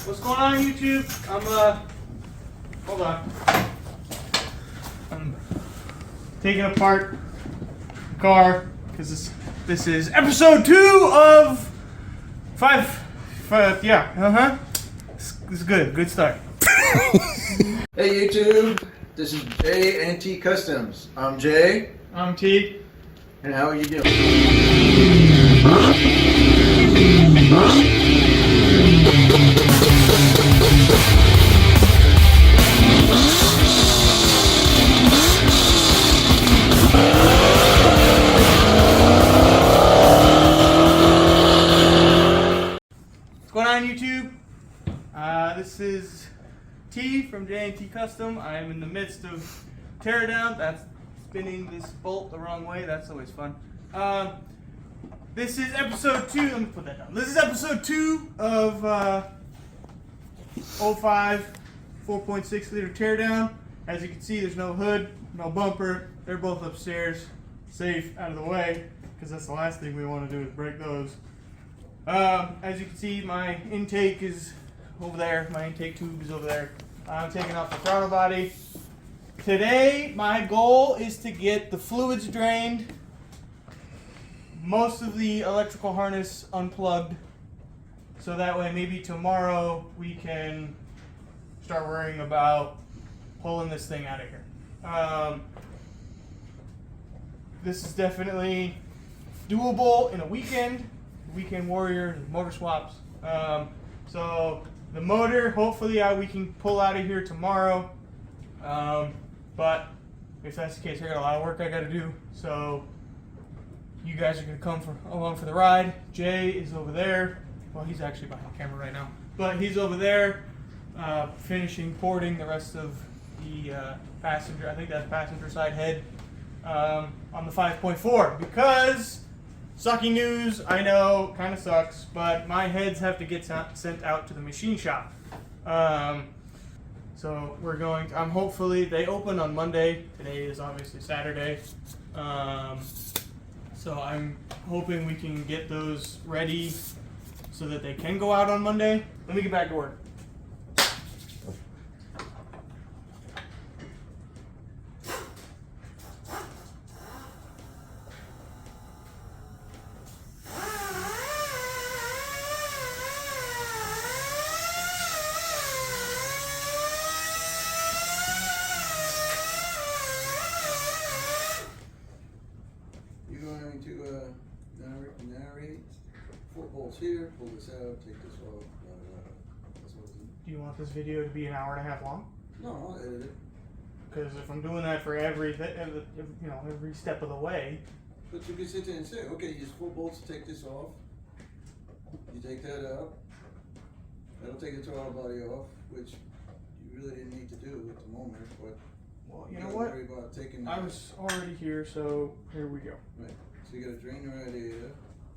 What's going on, YouTube? Hold on. I'm taking apart the car because this is episode 2 of 5. Yeah, This is good start. Hey YouTube, this is Jay and T Customs. I'm Jay. I'm T. And how are you doing? What's going on, YouTube? This is T from J&T Custom. I am in the midst of Teardown. That's spinning this bolt the wrong way. That's always fun. This is episode 2. Let me put that down. This is episode 2 of 05 4.6 liter Teardown. As you can see, there's no hood, no bumper. They're both upstairs, safe, out of the way, because that's the last thing we want to do is break those. As you can see, my intake is over there. My intake tube is over there. I'm taking off the throttle body. Today, my goal is to get the fluids drained, most of the electrical harness unplugged, so that way maybe tomorrow we can start worrying about pulling this thing out of here. This is definitely doable in a weekend. Weekend warrior, motor swaps. So the motor, hopefully we can pull out of here tomorrow. But if that's the case, I got a lot of work I got to do. So you guys are going to come along for the ride. Jay is over there. Well, he's actually behind the camera right now. But he's over there finishing porting the rest of the passenger, I think that's passenger side head, on the 5.4. Because, sucky news, I know, kind of sucks, but my heads have to get sent out to the machine shop. So we're going to, hopefully, they open on Monday. Today is obviously Saturday. So I'm hoping we can get those ready so that they can go out on Monday. Let me get back to work. Narrate 4 bolts here, pull this out, take this off, that's what Do you want this video to be an hour and a half long? No, I'll edit it. Because if I'm doing that for every step of the way. But you can sit there and say, okay, use 4 bolts to take this off. You take that out. That'll take the throttle body off, which you really didn't need to do at the moment, but well, you know what? worry about taking I was already here, so here we go. Right. So you gotta drain the radiator.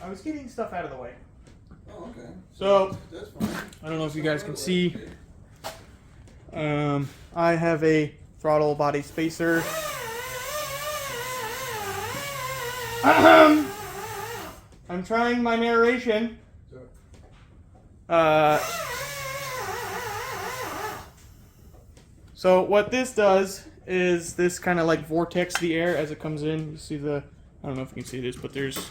I was getting stuff out of the way. Oh, okay. So that's fine. I don't know if you guys can see. I have a throttle body spacer. I'm trying my narration. So what this does is this kind of like vortex the air as it comes in. You see I don't know if you can see this, but there's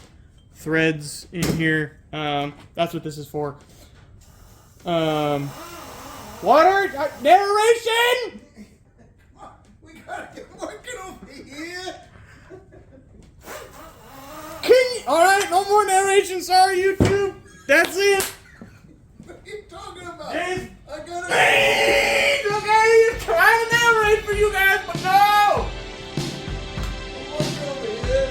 threads in here. That's what this is for. Water narration. Come on, we gotta get working over here. All right, no more narration. Sorry, YouTube. That's it. What are you talking about? It's I gotta. okay, you're trying to narrate for you guys, but no. I'm working over here.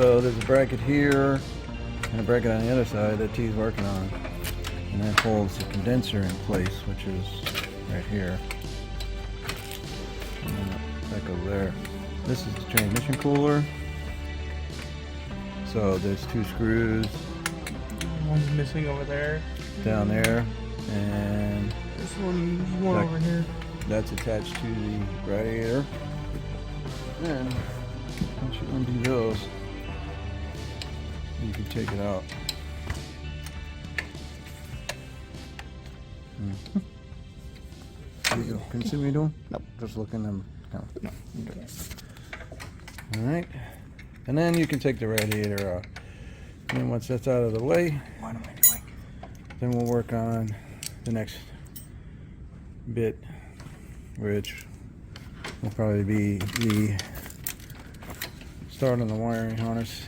So there's a bracket here and a bracket on the other side that T's working on. And that holds the condenser in place, which is right here. And then that goes there. This is the transmission cooler. So there's 2 screws. One's missing over there. Down there. And this one over here. That's attached to the radiator. And once you undo those, you can take it out. There you go. Can you see what you're doing? Nope. Just looking them. No. Okay. All right. And then you can take the radiator out. And then once that's out of the way, What am I doing? then we'll work on the next bit, which will probably be the start on the wiring harness.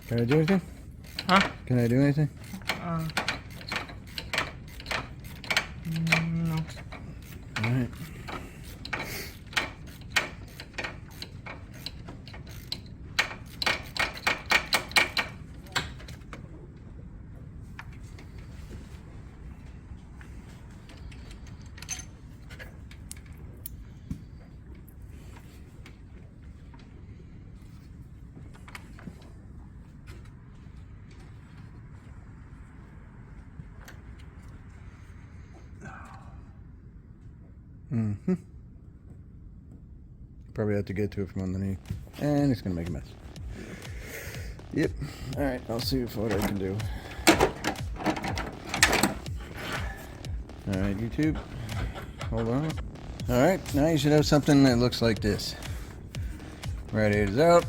Can I do anything? Huh? Can I do anything? No. All right. Probably have to get to it from underneath. And it's gonna make a mess. Yep. Alright, I'll see what I can do. Alright, YouTube. Hold on. Alright, now you should have something that looks like this. Radiator's out.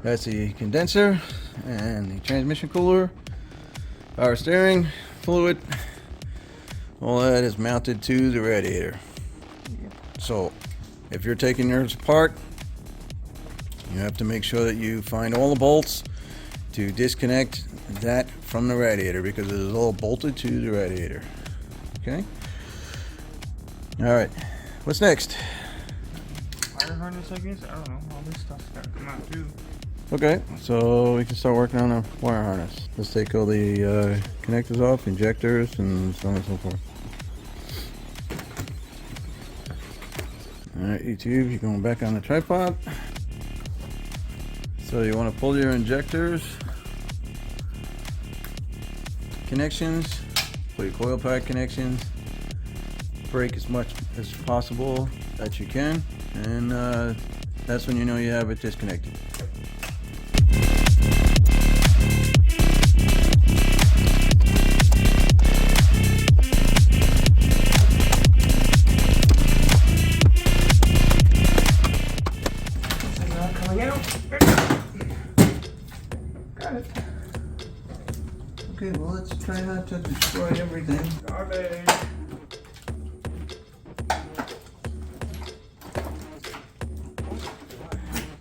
That's the condenser and the transmission cooler. Power steering, fluid. All that is mounted to the radiator. So, if you're taking yours apart, you have to make sure that you find all the bolts to disconnect that from the radiator because it is all bolted to the radiator. Okay? Alright, what's next? Wire harness, I guess? I don't know. All this stuff's gotta come out too. Okay, so we can start working on the wire harness. Let's take all the connectors off, injectors, and so on and so forth. Alright, YouTube, you're going back on the tripod. So you want to pull your injectors, connections, pull your coil pack connections, break as much as possible that you can, and that's when you know you have it disconnected. Okay, well, let's try not to destroy everything. Garbage.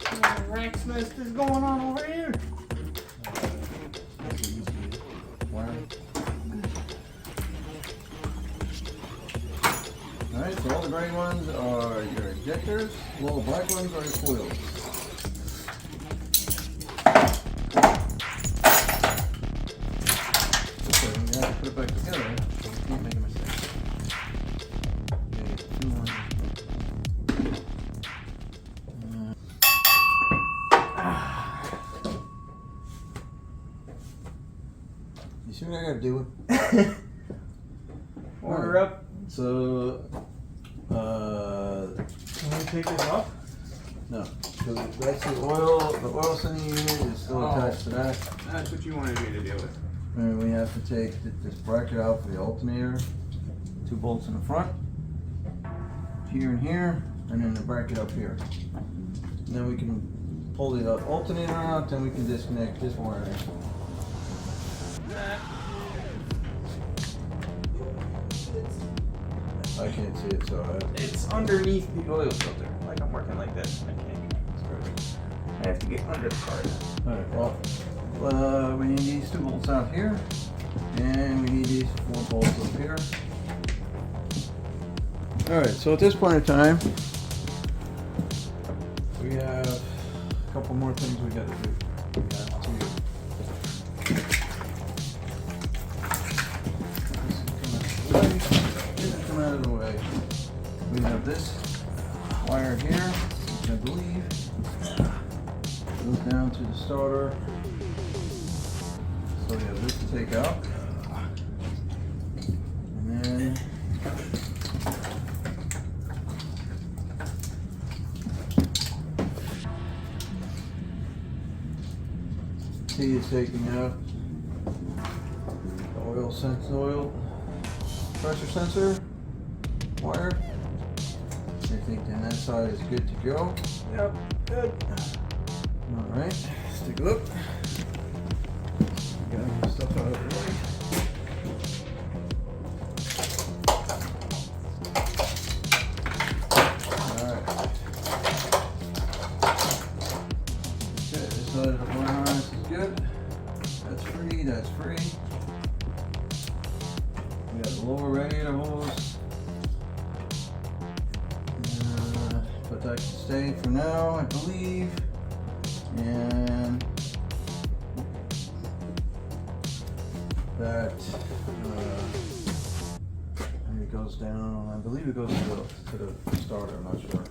What rank's nest is going on over here? Alright, so all the gray ones are your injectors, all the black ones are your coils. Put it back together so we can't make a mistake. Okay, 2 1. You see what I gotta do? Order up. So, Can we take this off? no, because that's the oil sending unit is still attached to that. That's what you wanted me to deal with. And we have to take this bracket out for the alternator. 2 bolts in the front, here and here, and then the bracket up here. And then we can pull the alternator out, then we can disconnect this wiring. I can't see it, so It's underneath the oil filter. Like I'm working like this. I can't screw it. I have to get under the card. Alright, well, we need these 2 bolts out here, and we need these 4 bolts up here. Alright, so at this point in time, we have a couple more things we gotta do. We have to come out of the way. We have this wire here, which I believe goes down to the starter. So we have this to take out. And then T is taking out the oil pressure sensor wire. I think then that side is good to go. Yep, good. Alright, let's take a look. Gotta get stuff out of the way. Alright. Okay, this side of the wire harness is good. That's free, that's free. We got the lower radiator hose. But that can stay for now, I believe. And that and it goes down. I believe it goes to the starter. I'm not sure.